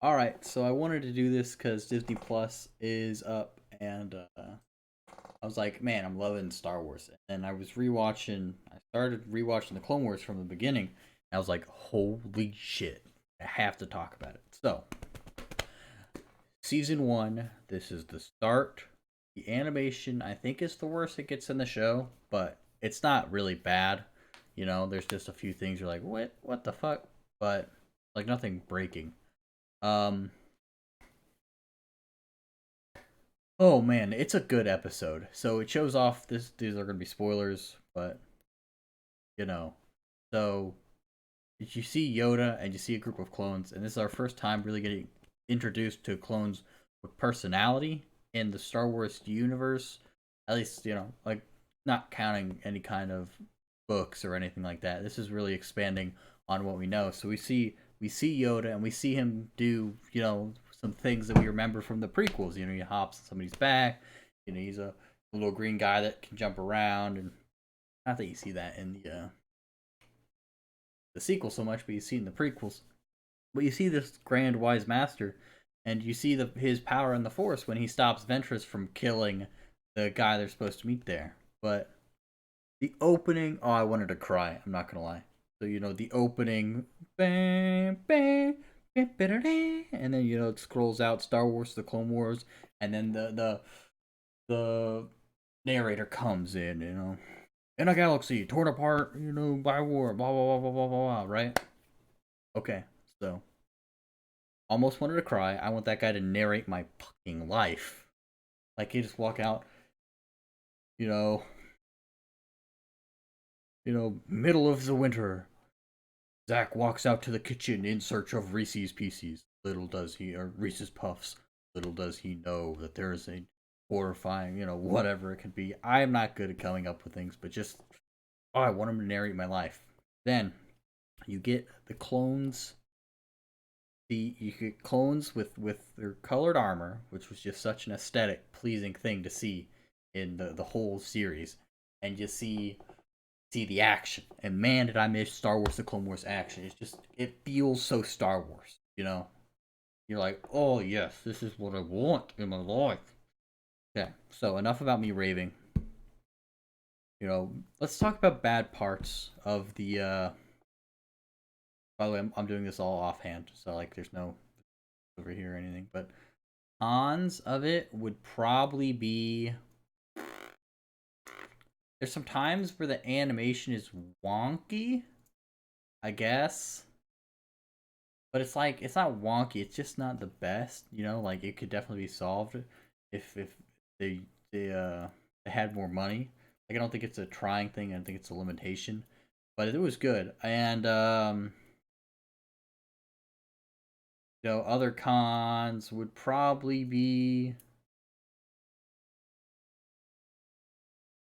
All right, so I wanted to do this because Disney Plus is up, and I was like, man, I'm loving Star Wars. And I was rewatching. I started rewatching the Clone Wars from the beginning. And I was like, holy shit, I have to talk about it. So, season one. This is the start. The animation, I think, is the worst it gets in the show, but it's not really bad. There's just a few things you're like, what the fuck, but like nothing breaking. Um, Oh man, it's a good episode. So it shows off this. These are going to be spoilers, but you know. So you see Yoda and you see a group of clones, and this is our first time really getting introduced to clones with personality in the Star Wars universe. At least like not counting any kind of books or anything like that. This is really expanding on what we know. So we see Yoda and we see him do some things that we remember from the prequels. He hops on somebody's back. He's a little green guy that can jump around, and not that you see that in the sequel so much, but you see it in the prequels. But you see this grand wise master, and you see his power in the Force when he stops Ventress from killing the guy they're supposed to meet there. But the opening, oh, I wanted to cry. I'm not gonna lie. So the opening, bam, bam, bam, and then it scrolls out Star Wars: The Clone Wars, and then the narrator comes in a galaxy torn apart, by war, blah blah blah blah blah blah, right? Okay, so almost wanted to cry. I want that guy to narrate my fucking life. Like he just walk out, you know, middle of the winter. Zach walks out to the kitchen in search of Reese's Pieces. Or Reese's Puffs. Little does he know that there is a horrifying, whatever it could be. I am not good at coming up with things, but just, oh, I want him to narrate my life. Then you get the clones. You get clones with their colored armor, which was just such an aesthetic, pleasing thing to see in the whole series, and you see the action. And man, did I miss Star Wars: The Clone Wars action. It feels so Star Wars. You're like, oh yes, this is what I want in my life. Okay, so enough about me raving. Let's talk about bad parts of the. By the way, I'm doing this all offhand, so like, there's no over here or anything. But cons of it would probably be there's some times where the animation is wonky, I guess. But it's like it's not wonky. It's just not the best. Like it could definitely be solved if they they had more money. Like I don't think it's a trying thing. I think it's a limitation. But it was good. And other cons would probably be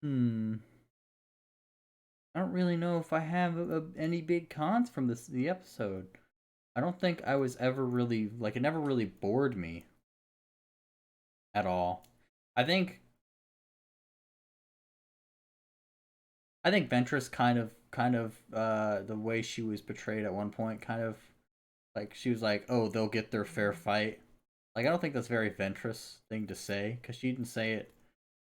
hmm. I don't really know if I have any big cons from the episode. I don't think I was ever really like it never really bored me at all. I think I think Ventress kind of the way she was portrayed at one point kind of like she was like, "Oh, they'll get their fair fight." Like I don't think that's a very Ventress thing to say cuz she didn't say it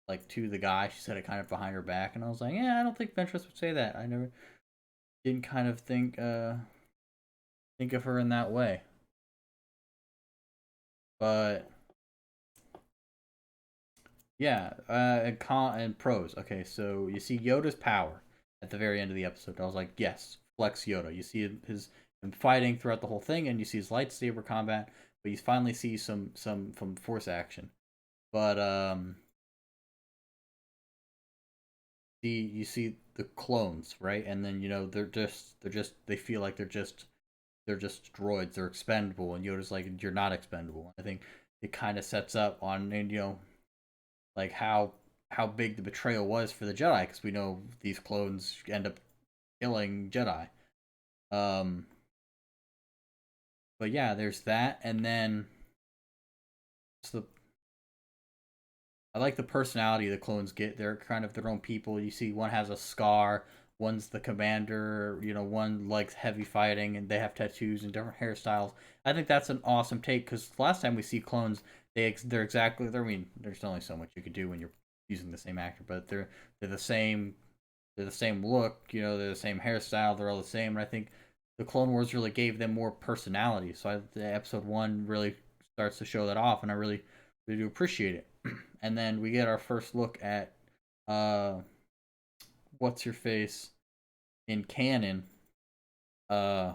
like to the guy. She said it kind of behind her back, and I was like, "Yeah, I don't think Ventress would say that." I never didn't kind of think of her in that way. But yeah, and pros. Okay, so you see Yoda's power at the very end of the episode. I was like, yes, flex Yoda. You see him fighting throughout the whole thing, and you see his lightsaber combat, but you finally see some from force action. But you see the clones, right? And then they feel like they're just droids. They're expendable, and Yoda's like, you're not expendable. I think it kind of sets up on and like how big the betrayal was for the Jedi, because we know these clones end up killing Jedi. Um, but yeah, there's that, and then it's the I like the personality the clones get. They're kind of their own people. You see, one has a scar one's the commander, one likes heavy fighting and they have tattoos and different hairstyles. I think that's an awesome take because last time we see clones, they're exactly. I mean, there's only so much you could do when you're using the same actor, but they're the same. They're the same look. They're the same hairstyle. They're all the same, and I think the Clone Wars really gave them more personality. So the episode 1 really starts to show that off, and I really, really do appreciate it. And then we get our first look at what's your face in canon, uh,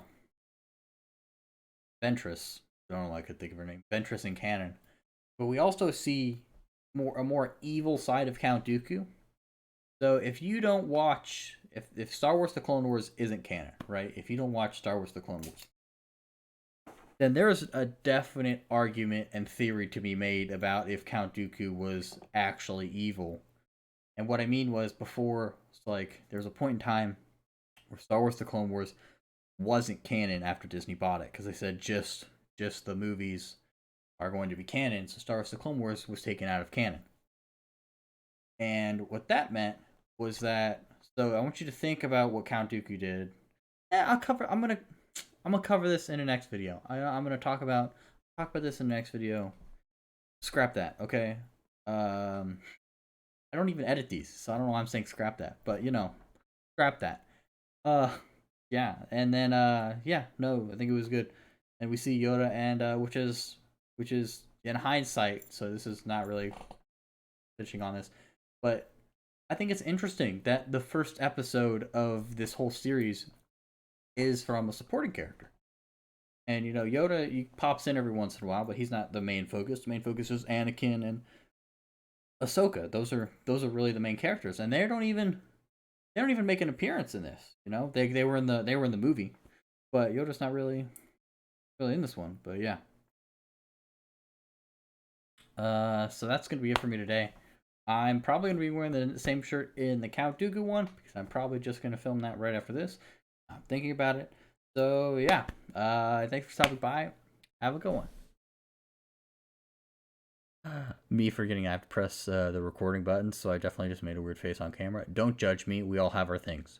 Ventress. I don't know why I could think of her name. Ventress in canon, but we also see a more evil side of Count Dooku. So if you don't watch, if Star Wars: The Clone Wars isn't canon, right? If you don't watch Star Wars: The Clone Wars, then there's a definite argument and theory to be made about if Count Dooku was actually evil. And what I mean was before, it's like there's a point in time where Star Wars: The Clone Wars wasn't canon after Disney bought it because they said just the movies are going to be canon. So Star Wars: The Clone Wars was taken out of canon. And what that meant was that, so I want you to think about what Count Dooku did. I'm gonna cover this in the next video. I'm gonna talk about this in the next video. Scrap that, okay? I don't even edit these, so I don't know why I'm saying scrap that, but scrap that. Yeah, and then yeah, no, I think it was good. And we see Yoda, and which is in hindsight, so this is not really pitching on this, but I think it's interesting that the first episode of this whole series is from a supporting character. And Yoda, he pops in every once in a while, but he's not the main focus. The main focus is Anakin and Ahsoka. Those are really the main characters, and they don't even make an appearance in this. They were in the movie, but Yoda's not really in this one. But yeah. So that's gonna be it for me today. I'm probably going to be wearing the same shirt in the Count Dooku one because I'm probably just going to film that right after this. I'm thinking about it. So, yeah. Thanks for stopping by. Have a good one. Me forgetting I have to press the recording button, so I definitely just made a weird face on camera. Don't judge me. We all have our things.